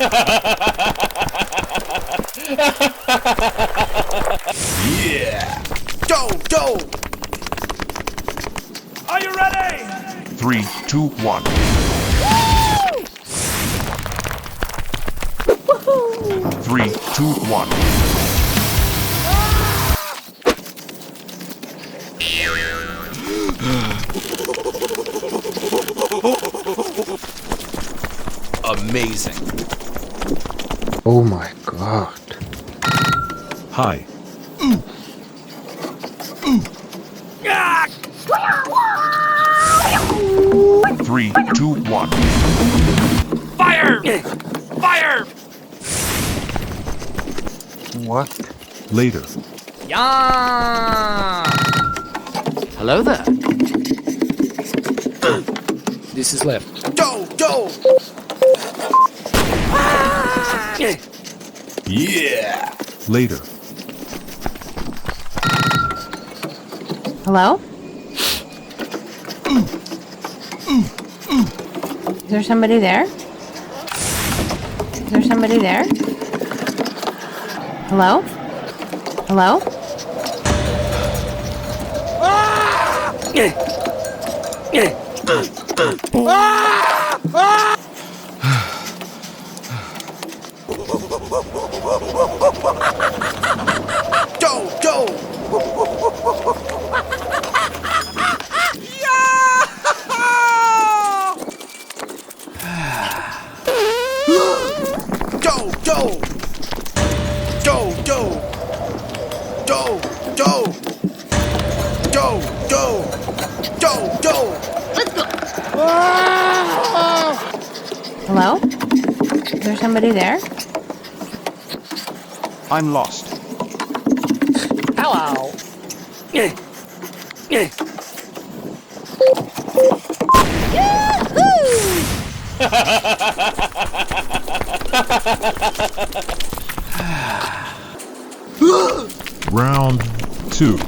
Yeah! Go! Are you ready? 3, 2, 1. Woohoo! 3, 2, 1. Amazing. Oh my god. Hi. 3, 2, 1. Fire! Fire! What? Later. Yeah! Hello there. This is left. Go! Yeah! Later. Hello? Is there somebody there? Is there somebody there? Hello? Hello? Go! Go! Let's go. Hello? Is there somebody there? I'm lost. Hello. Round 2.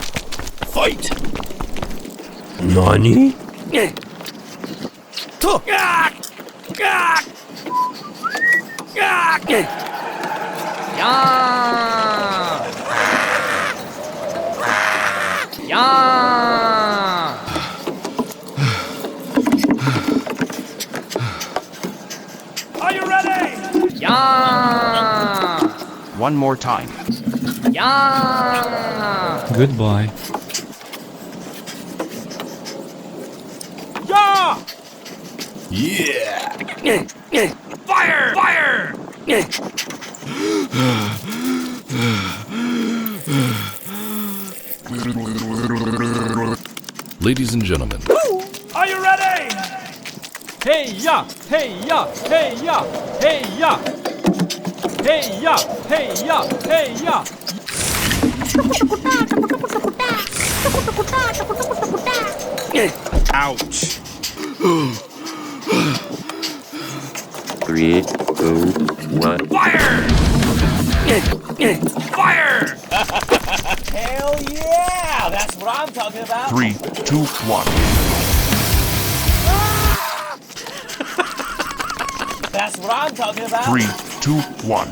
Fight! Nani? Are you ready? One more time. Goodbye. Yeah! Fire! Fire! Ladies and gentlemen, Are you ready? Hey ya! Hey ya! Hey ya! Hey ya! Hey ya! Hey ya! Hey ya! Ouch! 3, 2, 1. Fire! Fire! Hell yeah! That's what I'm talking about. 3, 2, 1. That's what I'm talking about. 3, 2, 1.